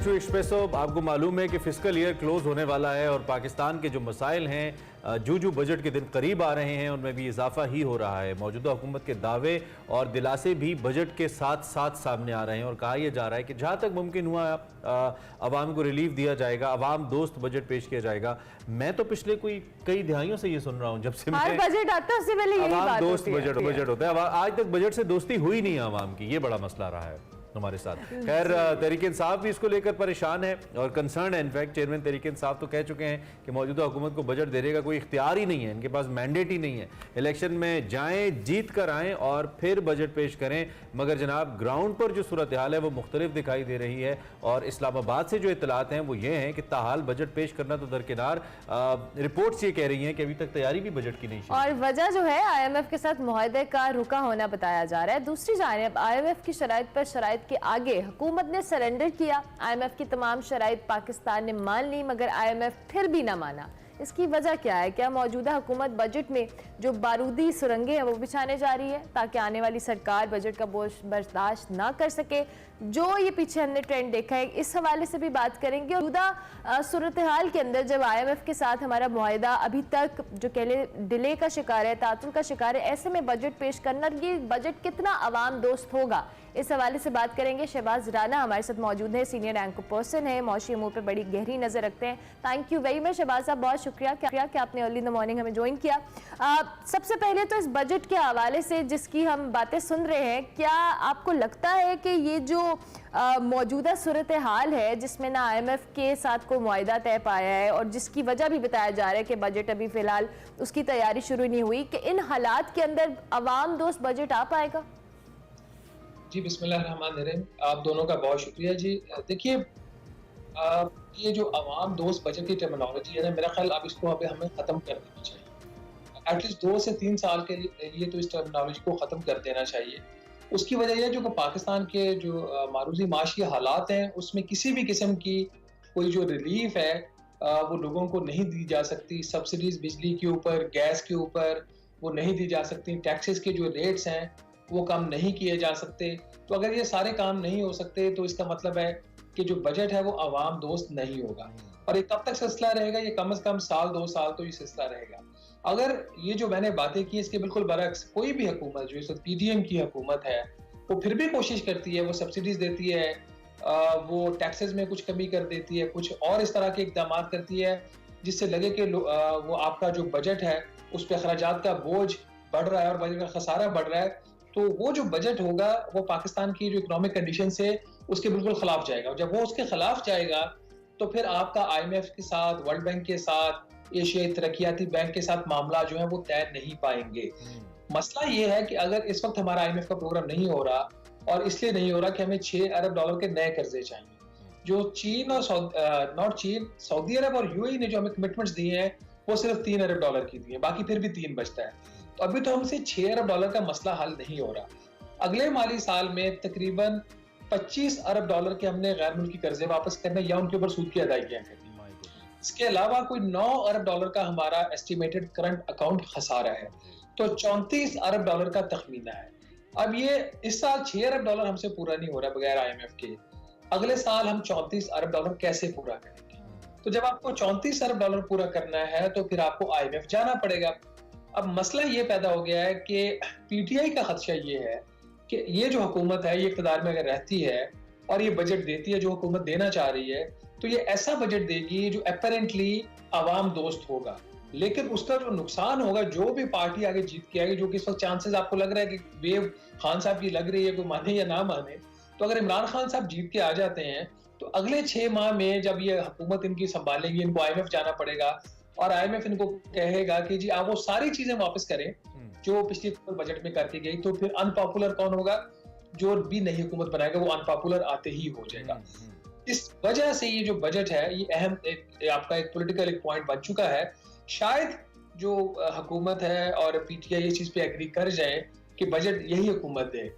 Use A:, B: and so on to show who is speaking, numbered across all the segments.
A: Espresso आपको मालूम है कि फिस्कल ईयर क्लोज होने वाला है और पाकिस्तान के जो मसाइल हैं, जो बजट के दिन करीब आ रहे हैं उनमें भी इजाफा ही हो रहा है। मौजूदा हुकूमत के दावे और दिलासे भी बजट के साथ साथ सामने आ रहे हैं और कहा यह जा रहा है कि जहाँ तक मुमकिन हुआ आवाम को रिलीफ दिया जाएगा, आवाम दोस्त बजट पेश किया जाएगा। मैं तो पिछले कई दिहाइयों से ये सुन रहा हूँ, जब से
B: बजट आता है उससे पहले यही बात
A: दोस्त बजट होता है। आज तक बजट से दोस्ती हुई नहीं है आवाम की, ये बड़ा मसला रहा है हमारे साथ। खैर, तहरीक इंसाफ भी इसको लेकर परेशान है और कंसर्न है। इनफैक्ट चेयरमैन तहरीक इंसाफ तो कह चुके हैं कि मौजूदा हुकूमत को बजट देने का कोई इख्तियार ही नहीं है, इनके पास मैंडेट ही नहीं है। इलेक्शन में जाएं, जीत कर आएँ और फिर बजट पेश करें। मगर जनाब, ग्राउंड पर जो सूरत हाल है वो मुख्तलिफ दिखाई दे रही है और इस्लामाबाद से जो इतलात हैं वो ये हैं कि ताहाल बजट पेश करना तो दरकिनार, रिपोर्ट्स ये कह रही हैं कि अभी तक तैयारी भी बजट की नहीं है।
B: और वजह जो है IMF के साथ मुआहदे का रुका होना बताया जा रहा है। दूसरी जानिब IMF की शराइत पर शराइत के आगे हुकूमत ने सरेंडर किया। IMF की तमाम शराइत पाकिस्तान ने मान ली, मगर IMF फिर भी ना माना। इसकी वजह क्या है? क्या मौजूदा हुकूमत बजट में जो बारूदी सुरंगें हैं वो बिछाने जा रही है ताकि आने वाली सरकार बजट का बोझ बर्दाश्त ना कर सके? जो ये पीछे हमने ट्रेंड देखा है, इस हवाले से भी बात करेंगे। मौजूदा सूरत हाल के अंदर जब IMF के साथ हमारा मुआहदा अभी तक जो कहले डिले का शिकार है, तातुल का शिकार है, ऐसे में बजट पेश करना, ये बजट कितना अवाम दोस्त होगा, इस हवाले से बात करेंगे। शहबाज राना हमारे साथ मौजूद है, सीनियर एंकर पर्सन है, मौशी अमूर पर बड़ी गहरी नजर रखते हैं। Thank you very much Shahbaz साहब, बहुत शुक्रिया कि आपने अर्ली इन द मॉर्निंग हमें ज्वाइन किया। सबसे पहले तो इस बजट के हवाले से जिसकी हम बातें सुन रहे हैं, क्या आपको लगता है कि ये जो मौजूदा सूरत हाल है जिसमें ना IMF के साथ कोई मुआहदा तय पाया है और जिसकी वजह भी बताया जा रहा है कि बजट अभी फिलहाल उसकी तैयारी शुरू नहीं हुई, कि इन हालात के अंदर अवाम दोस्त बजट आ पाएगा?
C: जी बिस्मिल्लाहिर्रहमानिर्रहीम, आप दोनों का बहुत शुक्रिया जी। देखिए, ये जो अवाम दोस्त बजट की टर्मिनोलॉजी है ना, मेरा ख्याल अब इसको हमें ख़त्म कर देना चाहिए। एटलीस्ट 2 से 3 साल के लिए तो इस टर्मिनोलॉजी को ख़त्म कर देना चाहिए। उसकी वजह यह है जो पाकिस्तान के जो मारूजी माशी हालात हैं उसमें किसी भी किस्म की कोई जो रिलीफ है वो लोगों को नहीं दी जा सकती। सब्सिडीज बिजली के ऊपर, गैस के ऊपर वो नहीं दी जा सकती। टैक्सेस के जो रेट्स हैं वो कम नहीं किए जा सकते। तो अगर ये सारे काम नहीं हो सकते तो इसका मतलब है कि जो बजट है वो आवाम दोस्त नहीं होगा। और ये कब तक सिलसिला रहेगा? ये कम से कम साल 2 साल तो ये सिलसिला रहेगा। अगर ये जो मैंने बातें की इसके बिल्कुल बरक्स कोई भी हुकूमत जो इस वक्त PDM की हुकूमत है वो फिर भी कोशिश करती है, वो सब्सिडीज देती है, वो टैक्सेस में कुछ कमी कर देती है, कुछ और इस तरह के इकदाम करती है जिससे लगे कि वो आपका जो बजट है उस पर अखराजात का बोझ बढ़ रहा है और बजट का खसारा बढ़ रहा है। तो वो जो बजट होगा वो पाकिस्तान की जो इकोनॉमिक कंडीशन से उसके बिल्कुल खिलाफ जाएगा। जब वो उसके खिलाफ जाएगा तो फिर आपका IMF के साथ, वर्ल्ड बैंक के साथ, एशियाई तरक्याती बैंक के साथ मामला जो है वो तय नहीं पाएंगे। मसला ये है कि अगर इस वक्त हमारा IMF का प्रोग्राम नहीं हो रहा, और इसलिए नहीं हो रहा कि हमें $6 अरब के नए कर्जे चाहिए। जो चीन और सऊदी अरब और UAE ने जो हमें कमिटमेंट्स दिए हैं वो सिर्फ $3 अरब की दी है, बाकी फिर भी 3 बचता है। तो अभी तो हमसे $6 अरब का मसला हल नहीं हो रहा। अगले माली साल में तकरीबन $25 अरब के हमने गैर मुल्की कर्जे वापस करने या उनके ऊपर सूद की अदायगियां करनी। इसके अलावा कोई $9 अरब का हमारा एस्टिमेटेड करंट अकाउंट खसारा है, तो $34 अरब का तखमीना है। अब ये इस साल $6 अरब हमसे पूरा नहीं हो रहा बगैर IMF के। अगले साल हम $34 अरब कैसे पूरा करेंगे? तो जब आपको $34 अरब पूरा करना है तो फिर आपको IMF जाना पड़ेगा। अब मसला ये पैदा हो गया है कि PTI का खदशा ये है कि ये जो हुकूमत है ये इक़्तिदार में अगर रहती है और ये बजट देती है जो हुकूमत देना चाह रही है, तो ये ऐसा बजट देगी जो अपेरेंटली आवाम दोस्त होगा, लेकिन उसका जो नुकसान होगा, जो भी पार्टी आगे जीत के आएगी, जो कि इस वक्त चांसेस आपको लग रहा है कि वेव खान साहब की लग रही है, कोई माने या ना माने, तो अगर इमरान खान साहब जीत के आ जाते हैं तो अगले 6 माह में जब ये हुकूमत इनकी संभालेंगी, इनको IMF जाना पड़ेगा और IMF इनको कहेगा कि जी आप वो सारी चीजें वापस करें जो पिछले बजट में करके गई। तो फिर अनपॉपुलर कौन होगा? जो भी नई हुकूमत बनाएगा वो अनपॉपुलर आते ही हो जाएगा। इस वजह से ये जो बजट है ये अहम आपका एक पॉलिटिकल एक पॉइंट बन चुका है। शायद जो हुकूमत है और PTI ये चीज पे एग्री कर जाए कि बजट यही हुकूमत दे,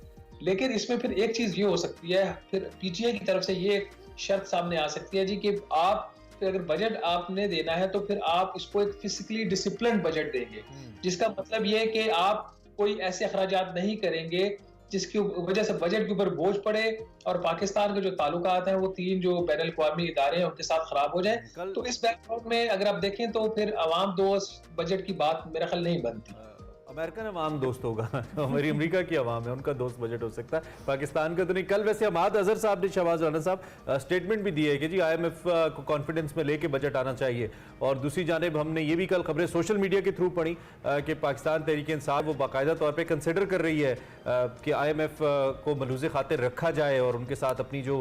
C: लेकिन इसमें फिर एक चीज ये हो सकती है, फिर PTI की तरफ से ये शर्त सामने आ सकती है जी कि आप अगर बजट आपने देना है तो फिर आप इसको एक फिजिकली डिसिप्लिन बजट देंगे, जिसका मतलब ये है कि आप कोई ऐसे अखराजात नहीं करेंगे जिसकी वजह से बजट के ऊपर बोझ पड़े और पाकिस्तान के जो ताल्लुकात हैं वो 3 जो बैनुल अक़वामी इदारे हैं उनके साथ खराब हो जाए। तो इस बैकग्राउंड में अगर आप देखें तो फिर अवाम दोस्त बजट की बात मेरा ख्याल नहीं बनती।
A: अमेरिकन अवाम दोस्त होगा, हमारी अमेरिका की अवाम है, उनका दोस्त बजट हो सकता है, पाकिस्तान का तो नहीं। कल वैसे हमाद अजहर साहब ने, शहबाज राना साहब स्टेटमेंट भी दी है कि जी IMF को कॉन्फिडेंस में लेके बजट आना चाहिए। और दूसरी जानिब हमने ये भी कल खबरें सोशल मीडिया के थ्रू पढ़ी कि पाकिस्तान तहरीक-ए-इंसाफ वो बाकायदा तौर पर कंसिडर कर रही है कि IMF को मलूज़ खातिर रखा जाए और उनके साथ अपनी जो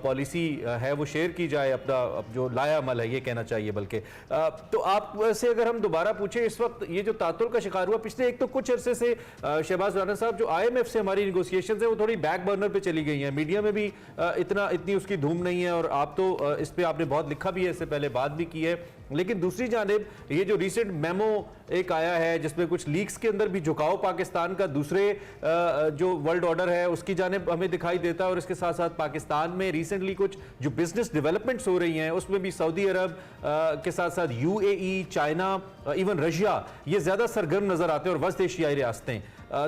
A: पॉलिसी है वो शेयर की जाए, अपना जो लाया अमल है ये कहना चाहिए। बल्कि तो आप से अगर हम दोबारा पूछे, इस वक्त ये जो तातुल का शिकार हुआ पिछले एक तो कुछ अरसे से, शहबाज राना साहब, जो IMF से हमारी निगोशिएशंस है वो थोड़ी बैक बर्नर पे चली गई हैं, मीडिया में भी इतनी उसकी धूम नहीं है, और आप तो इस पे आपने बहुत लिखा भी है, इससे पहले बात भी की है। लेकिन दूसरी जानिब ये जो रिसेंट मेमो एक आया है जिसमें कुछ लीक्स के अंदर भी झुकाव पाकिस्तान का दूसरे जो वर्ल्ड ऑर्डर है उसकी जानिब हमें दिखाई देता है, और इसके साथ साथ पाकिस्तान में रिसेंटली कुछ जो बिजनेस डेवलपमेंट्स हो रही हैं उसमें भी सऊदी अरब के साथ साथ UAE, चाइना, इवन रशिया ये ज्यादा सरगर्म नजर आते हैं और वस्त एशियाई रियासतें।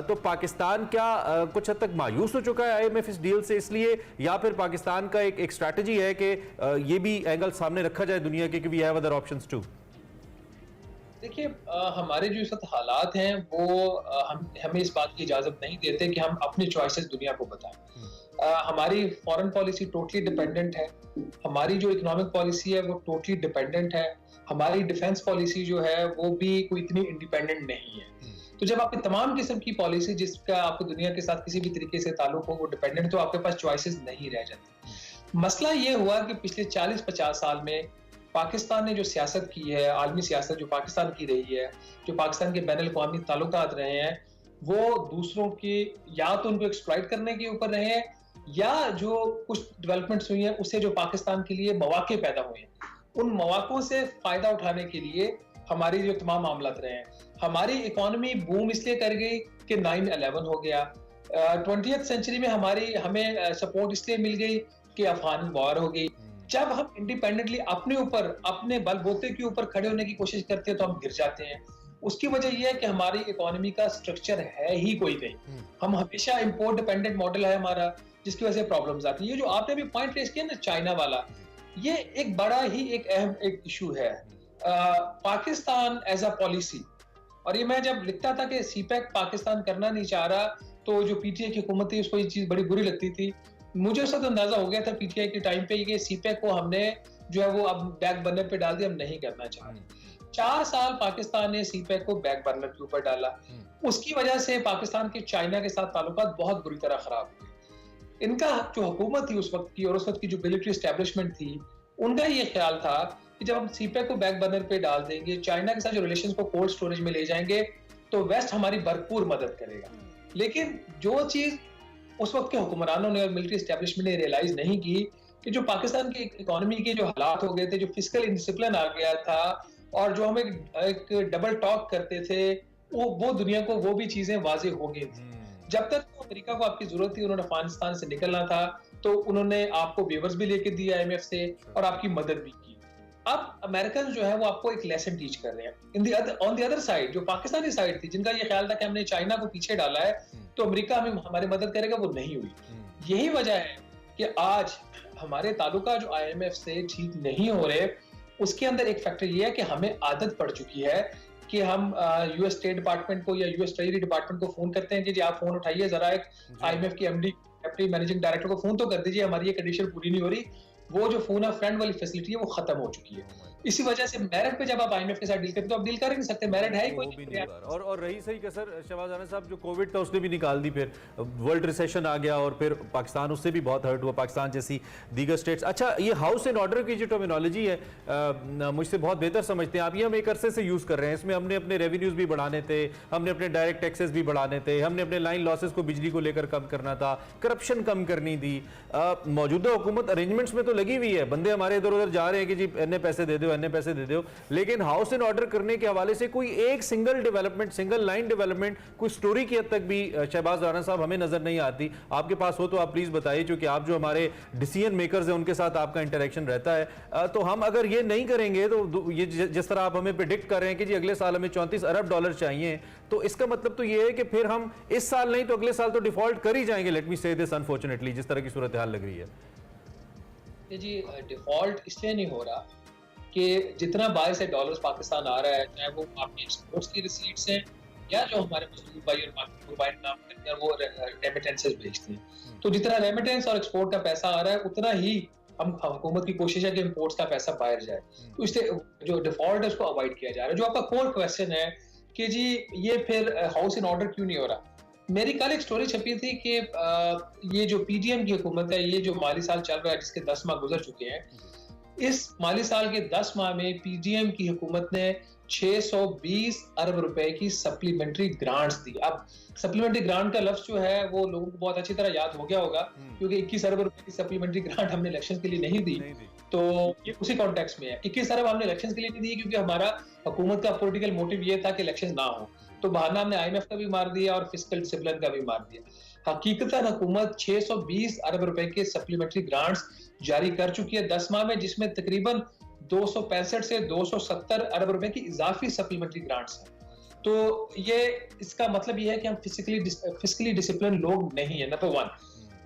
A: तो पाकिस्तान क्या कुछ हद तक मायूस हो चुका है IMF इस डील से इसलिए, या फिर पाकिस्तान का एक स्ट्रैटेजी है कि ये भी एंगल सामने रखा जाए दुनिया के कि we have other options too?
C: देखिए, हमारे जो इस वक्त हालात हैं वो हमें इस बात की इजाजत नहीं देते कि हम अपनी चॉइसेस दुनिया को बताएं। हमारी फॉरेन पॉलिसी टोटली डिपेंडेंट है, हमारी जो इकोनॉमिक पॉलिसी है वो टोटली डिपेंडेंट है, हमारी डिफेंस पॉलिसी जो है वो भी कोई इतनी इंडिपेंडेंट नहीं है। तो जब आपकी तमाम किस्म की पॉलिसी जिसका आपको दुनिया के साथ किसी भी तरीके से ताल्लुक हो वो डिपेंडेंट, तो आपके पास चॉइसेस नहीं रह जाती। मसला ये हुआ कि पिछले 40-50 साल में पाकिस्तान ने जो सियासत की है, आलमी सियासत जो पाकिस्तान की रही है, जो पाकिस्तान के बैनुल अक़वामी ताल्लुकात रहे हैं, वो दूसरों की या तो उनको एक्सप्लॉइट करने के ऊपर रहे हैं, या जो कुछ डेवलपमेंट्स हुई हैं उससे जो पाकिस्तान के लिए मौके पैदा हुए हैं, उन मौकों से फायदा उठाने के लिए हमारी जो तमाम मामलात रहे हैं। हमारी इकोनॉमी बूम इसलिए कर गई कि 9/11 हो गया, 20th सेंचुरी में हमें सपोर्ट इसलिए मिल गई कि अफगान वॉर हो गई। जब हम इंडिपेंडेंटली अपने ऊपर, अपने बलबूते के ऊपर खड़े होने की कोशिश करते हैं तो हम गिर जाते हैं। उसकी वजह यह है कि हमारी इकोनॉमी का स्ट्रक्चर है ही कोई नहीं, हम हमेशा इंपोर्ट डिपेंडेंट मॉडल है हमारा, जिसकी वजह से प्रॉब्लम्स आती है। ये जो आपने भी पॉइंट रेस किया ना चाइना वाला, ये एक बड़ा ही एक अहम एक इशू है। पाकिस्तान एज अ पॉलिसी, और ये मैं जब लिखता था कि सीपैक पाकिस्तान करना नहीं चाह रहा, तो जो PTI की हुकूमत थी उसको ये चीज बड़ी बुरी लगती थी। मुझे उस वक्त अंदाजा हो गया था PTI के टाइम पे कि सीपैक को हमने जो है वो अब बैक बर्नर पे डाल दिया, हम नहीं करना चाह रहे। 4 साल पाकिस्तान ने सीपैक को बैक बर्नर के ऊपर डाला, उसकी वजह से पाकिस्तान के चाइना के साथ ताल्लुकात बहुत बुरी तरह खराब हुए। इनका जो हुकूमत थी उस वक्त की और उस वक्त की जो मिलिट्री एस्टेब्लिशमेंट थी, उनका ये ख्याल था कि जब हम सीपैक को बैक बर्नर पे डाल देंगे, चाइना के साथ जो रिलेशंस को कोल्ड स्टोरेज में ले जाएंगे, तो वेस्ट हमारी भरपूर मदद करेगा। लेकिन जो चीज उस वक्त के हुक्मरानों ने और मिलिट्री एस्टेब्लिशमेंट ने रियलाइज नहीं की कि जो पाकिस्तान की इकोनॉमी के जो हालात हो गए थे, जो फिस्कल इंडिसिप्लिन आ गया था, और जो हम एक डबल टॉक करते थे, वो दुनिया को वो भी चीजें वाजे हो गई थी। जब तक तो अमेरिका को आपकी जरूरत थी, उन्होंने अफगानिस्तान से निकलना था, तो उन्होंने आपको वेवर्स भी लेके दिए IMF से और आपकी मदद भी की। अब अमेरिकन जो है वो आपको एक लेसन टीच कर रहे हैं। ऑन द अदर साइड जो पाकिस्तानी साइड थी, जिनका ये ख्याल था कि हमने चाइना को पीछे डाला है तो अमेरिका हमारी मदद करेगा, वो नहीं हुई। यही वजह है कि आज हमारे ताल्लुका जो IMF से ठीक नहीं हो रहे, उसके अंदर एक फैक्टर ये है कि हमें आदत पड़ चुकी है कि हम US स्टेट डिपार्टमेंट को या US ट्रेजरी डिपार्टमेंट को फोन करते हैं कि जी आप फोन उठाइए, जरा एक IMF की MD मैनेजिंग डायरेक्टर को फोन तो कर दीजिए, हमारी ये कंडीशन पूरी नहीं हो रही। वो जो फोन फ्रेंड वाली फैसिलिटी है वो खत्म हो चुकी है। इसी वजह से मेरिट पे जब आप IMF के साथ डील करते हैं तो आप डील कर ही नहीं सकते, मेरिट है ही कोई नहीं।
A: और रही सही कसर शहबाज राना साहब, जो कोविड था उसने भी निकाल दी, फिर वर्ल्ड रिसेशन आ गया और फिर पाकिस्तान उससे भी बहुत हर्ट हुआ, पाकिस्तान जैसी दीगर स्टेट्स। अच्छा, ये हाउस एंड ऑर्डर की जो टर्मिनोलॉजी है मुझसे बहुत बेहतर समझते हैं आप, ये हम एक अरसे से यूज कर रहे हैं। इसमें हमने अपने रेवेन्यूज भी बढ़ाने थे, हमने अपने डायरेक्ट टैक्सेस भी बढ़ाने थे, हमने अपने लाइन लॉसेस को बिजली को लेकर कम करना था, करप्शन कम करनी थी। मौजूदा हुकूमत अरेंजमेंट्स में तो लगी हुई है, बंदे हमारे इधर उधर जा रहे हैं कि जी इतने पैसे दे दो, अन्य पैसे दे दो, लेकिन हाउस इन ऑर्डर करने के हवाले से कोई एक single development, single line development, कोई स्टोरी की हद तक भी शहबाज राना साहब हमें नजर नहीं आती। आपके पास हो तो आप प्लीज बताइए, क्योंकि आप जो हमारे डिसीजन मेकर्स हैं उनके साथ आपका इंटरेक्शन रहता है। तो हम अगर ये नहीं करेंगे तो ये जिस तरह आप हमें प्रेडिक्ट कर रहे हैं कि जी अगले साल हमें 34 अरब डॉलर चाहिए, तो इसका मतलब तो ये है कि फिर हम इस साल नहीं तो अगले साल तो डिफॉल्ट कर ही जाएंगे। लेट मी से दिस अनफॉर्चुनेटली, जिस तरह की सूरत हाल लग रही है।
C: जी डिफॉल्ट इसलिए नहीं हो रहा कि जितना बाहर से डॉलर्स पाकिस्तान आ रहा है, चाहे वो आपकी एक्सपोर्ट्स की रिसीट्स हैं या जो हमारे मजदूर भाई और बाकी भाई काम करते हैं वो रेमिटेंसेस भेजते हैं, तो जितना रेमिटेंस और एक्सपोर्ट का पैसा आ रहा है उतना ही हम हुकूमत की कोशिश है कि इंपोर्ट्स का पैसा बाहर जाए। तो इसलिए जो डिफॉल्ट है उसको अवॉइड किया जा रहा है। जो आपका कोर क्वेश्चन है कि जी ये फिर हाउस इन ऑर्डर क्यों नहीं हो रहा, मेरी कल एक स्टोरी छपी थी कि ये जो पीडीएम की हुकूमत है, ये जो माली साल चल रहा है जिसके 10 माह गुजर चुके हैं, इस माली साल के 10 माह में पीडीएम की हुकूमत ने 620 अरब रुपए की सप्लीमेंट्री ग्रांट्स दी। अब सप्लीमेंट्री ग्रांट का लफ्ज जो है वो लोगों को बहुत अच्छी तरह याद हो गया होगा, क्योंकि 21 अरब रुपए की सप्लीमेंट्री ग्रांट हमने इलेक्शन के लिए नहीं दी, तो ये उसी कॉन्टेक्स्ट में है। 21 अरब हमने इलेक्शन के लिए नहीं दी क्योंकि हमारा हुकूमत का पॉलिटिकल मोटिव ये था कि इलेक्शन ना हो, तो बहाना हमने IMF का भी मार दिया और फिस्कल डिसिप्लिन का भी मार दिया। हकीकतन हुकूमत 620 अरब रुपए के सप्लीमेंट्री ग्रांट्स जारी कर चुकी है 10 माह में, जिसमें तकरीबन 265 से 270 अरब रुपए की इजाफी सप्लीमेंट्री ग्रांट्स हैं। तो ये इसका मतलब ये है कि हम फिजिकली डिसिप्लिन लोग नहीं है, नंबर 1।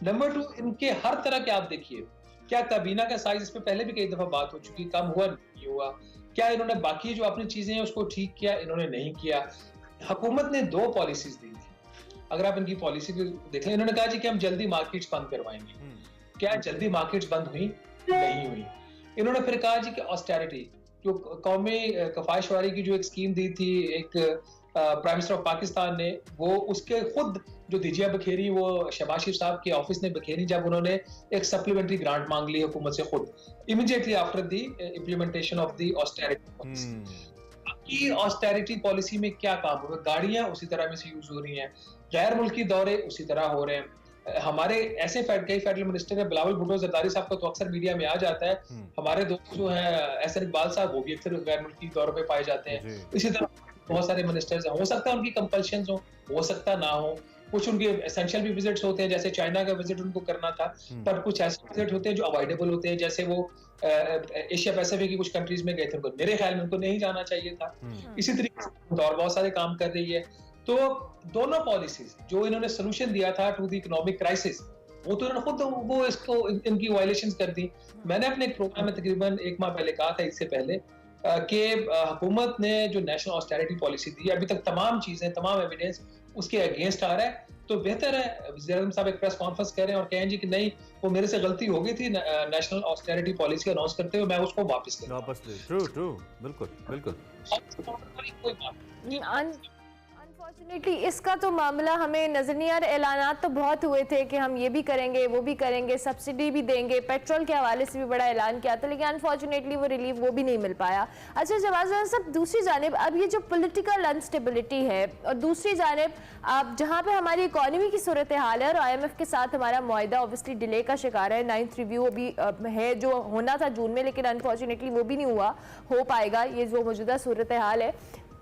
C: नंबर 2, इनके हर तरह के आप देखिए, क्या काबीना का साइज, इस पे पहले भी कई दफा बात हो चुकी, कम हुआ नहीं हुआ, क्या इन्होंने बाकी जो अपनी चीजें हैं उसको ठीक किया, इन्होंने नहीं किया। हुकूमत ने 2 पॉलिसीज दी थी, अगर आप इनकी पॉलिसी देख लें, इन्होंने कहा जी कि हम जल्दी मार्केट्स बंद करवाएंगे, क्या जल्दी मार्केट्स बंद हुई? नहीं हुई। इन्होंने फिर कहा जी कि ऑस्टेरिटी, जो कौमी कफायशवारी की जो एक स्कीम दी थी एक प्राइम मिनिस्टर ऑफ पाकिस्तान ने, वो उसके खुद जो दिजिया बखेरी वो शहबाज शरीफ साहब के ऑफिस ने बखेरी, जब उन्होंने एक सप्लीमेंट्री ग्रांट मांग ली हुकूमत से खुद immediately after the implementation of the austerity policy. Austerity policy में क्या काम हुआ? गाड़ियां उसी तरह में से यूज हो रही हैं, गैर मुल्की दौरे उसी तरह हो रहे हैं। हमारे ऐसे कई फेडरल मिनिस्टर है, बिलावल भुट्टो जरदारी साहब को तो अक्सर मीडिया में आ जाता है, हमारे दोस्त जो हैं एहसन इकबाल साहब, वो भी अक्सर गैर मुल्की दौरों पे पाए जाते हैं। इसी तरह बहुत सारे मिनिस्टर्स हैं, हो सकता है उनकी कंपल्शंस हो सकता ना हो, कुछ उनके एसेंशियल भी विजिट्स होते हैं, जैसे चाइना का विजिट उनको करना था, पर कुछ ऐसे विजिट होते हैं जो अवॉइडेबल होते हैं, जैसे वो एशिया पैसिफिक की कुछ कंट्रीज में गए थे, उनको मेरे ख्याल में उनको नहीं जाना चाहिए था। इसी तरीके से और बहुत सारे काम कर रही है। तो दोनों पॉलिसीज जो इन्होंने सोल्यूशन दिया था टू द इकोनॉमिक क्राइसिस, वो तो इन्होंने खुद वो इसको इनकी वायलेशंस कर दी। मैंने अपने एक प्रोग्राम में तकरीबन 1 माह पहले कहा था, इससे पहले कि हुकूमत ने जो नेशनल ऑस्टेरिटी पॉलिसी दी, अभी तक तमाम चीजें, तमाम एविडेंस उसके अगेंस्ट आ रहा है। तो बेहतर है वज़ीर-ए-आज़म साहब एक प्रेस कॉन्फ्रेंस करें और कहें जी कि नहीं, वो मेरे से गलती हो गई थी नेशनल ऑस्टेरिटी पॉलिसी अनाउंस करते हुए, मैं उसको वापस ले।
A: ट्रू, बिल्कुल बिल्कुल।
C: कोई बात
B: अनफॉर्चुनेटली इसका तो मामला हमें नजर नहीं आ रहा। ऐलानात तो बहुत हुए थे कि हम ये भी करेंगे, वो भी करेंगे, सब्सिडी भी देंगे, पेट्रोल के हवाले से भी बड़ा ऐलान किया था, लेकिन अनफॉर्चुनेटली वो रिलीफ वो भी नहीं मिल पाया। अच्छा शहबाज साहब, दूसरी जानिब अब ये जो पॉलिटिकल अनस्टेबिलिटी है और दूसरी जानिब अब जहाँ पे हमारी इकॉनमी की सूरत हाल है और IMF के साथ हमारा मुआहिदा ऑब्वियसली डिले का शिकार है, 9th रिव्यू अभी है जो होना था जून में, लेकिन अनफॉर्चुनेटली वो भी नहीं हुआ, हो पाएगा ये जो मौजूदा सूरत हाल है।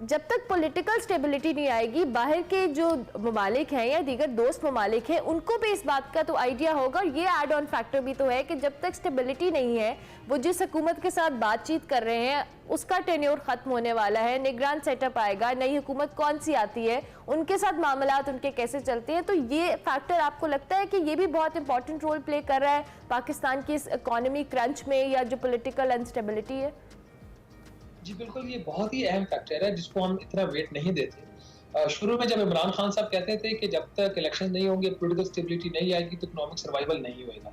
B: जब तक पॉलिटिकल स्टेबिलिटी नहीं आएगी, बाहर के जो ममालिक हैं या दीगर दोस्त ममालिक हैं उनको भी इस बात का तो आइडिया होगा, और ये एड ऑन फैक्टर भी तो है कि जब तक स्टेबिलिटी नहीं है, वो जिस हुकूमत के साथ बातचीत कर रहे हैं उसका टेन्योर खत्म होने वाला है, निगरान सेटअप आएगा, नई हुकूमत कौन सी आती है, उनके साथ मामलात उनके कैसे चलते हैं। तो ये फैक्टर आपको लगता है कि ये भी बहुत इंपॉर्टेंट रोल प्ले कर रहा है पाकिस्तान की इस इकोनॉमी क्रंच में या जो पॉलिटिकल अनस्टेबिलिटी है?
C: जी बिल्कुल, ये बहुत ही अहम फैक्टर है जिसको हम इतना वेट नहीं देते। शुरू में जब इमरान खान साहब कहते थे कि जब तक इलेक्शन नहीं होंगे, पॉलिटिकल स्टेबिलिटी नहीं आएगी, तो इकोनॉमिक सर्वाइवल नहीं होएगा।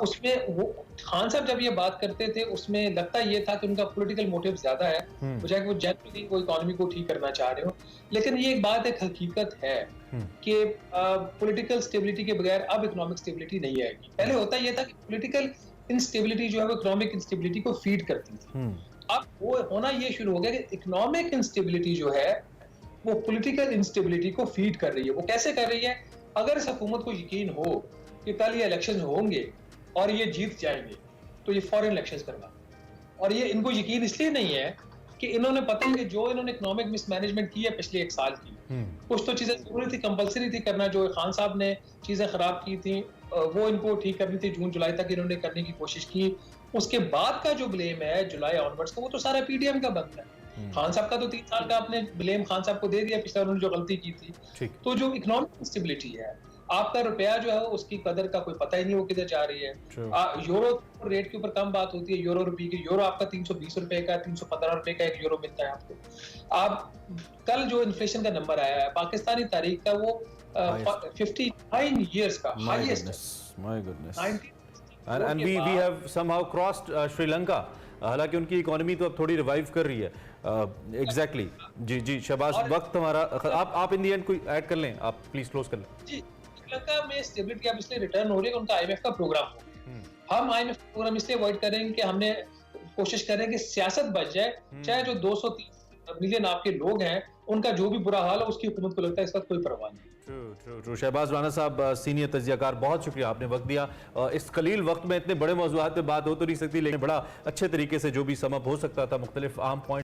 C: उसमें वो खान साहब जब ये बात करते थे उसमें लगता ये था कि उनका पॉलिटिकल मोटिव ज्यादा है, बजाय कि वो जनरली वो इकोनॉमी को ठीक करना चाह रहे हो। लेकिन ये एक बात, एक हकीकत है कि पॉलिटिकल स्टेबिलिटी के बगैर अब इकोनॉमिक स्टेबिलिटी नहीं आएगी। पहले होता ये था कि पॉलिटिकल इंस्टेबिलिटी जो है वो इकोनॉमिक इंस्टेबिलिटी को फीड करती थी। अब वो होना ये शुरू हो गया कि इकोनॉमिक इंस्टेबिलिटी जो है वो पॉलिटिकल इंस्टेबिलिटी को फीड कर रही है। वो कैसे कर रही है? अगर इस हुकूमत को यकीन हो कि कल ये इलेक्शन होंगे और ये जीत जाएंगे, तो ये फॉरेन इलेक्शंस करवा, और ये इनको यकीन इसलिए नहीं है कि इन्होंने पता है कि जो इन्होंने इकोनॉमिक मिसमैनेजमेंट की है पिछले 1 साल की, कुछ तो चीजें जरूरी थी, कंपलसरी थी करना, जो खान साहब ने चीजें खराब की थी वो इनको ठीक करनी थी, जून जुलाई तक इन्होंने करने की कोशिश की। उसके बाद का जो ब्लेम है जुलाई ऑनवर्ड्स का, वो तो सारा पीडीएम का बनता है। खान साहब का तो 3 साल का आपने ब्लेम खान साहब को दे दिया, पिछले उन्होंने जो गलती की थी। तो जो इकोनॉमिक स्टेबिलिटी है, आपका रुपया जो है उसकी कदर का कोई पता ही नहीं वो किधर जा रही है। यूरो रेट के ऊपर कम बात होती है, यूरो रुपये की। यूरो आपका 320 रुपए का, 315 रुपए का 1 यूरो मिलता है आपको। आप कल जो इन्फ्लेशन का नंबर आया है पाकिस्तानी तारीख का, वो 59 years का highest.
A: My goodness. And we have somehow crossed Sri Lanka. हालांकि उनकी इकोनॉमी तो अब थोड़ी रिवाइव कर रही है। एग्जैक्टली जी जी शहबाज, वक्त हमारा, आप इन दी एंड कोई ऐड कर लें, आप प्लीज क्लोज कर लें।
C: जी, श्रीलंका में स्टेबिलिटी अब इसलिए रिटर्न हो रही है, उनका आईएमएफ का प्रोग्राम हो। हम आईएमएफ प्रोग्राम इसलिए अवॉइड करेंगे कि हमने कोशिश करें कि सियासत बच जाए, चाहे जो 230 मिलियन आपके लोग हैं उनका जो भी बुरा हाल है उसकी हुकूमत को लगता है इस वक्त कोई परवाह नहीं।
A: ट्रू। शहबाज राना साहब, सीनियर तज्जियाकार, बहुत शुक्रिया, आपने वक्त दिया। इस कलील वक्त में इतने बड़े मौज़ूआत पे बात हो तो नहीं सकती, लेकिन बड़ा अच्छे तरीके से जो भी समअप हो सकता था, मुख्तलिफ अहम पॉइंट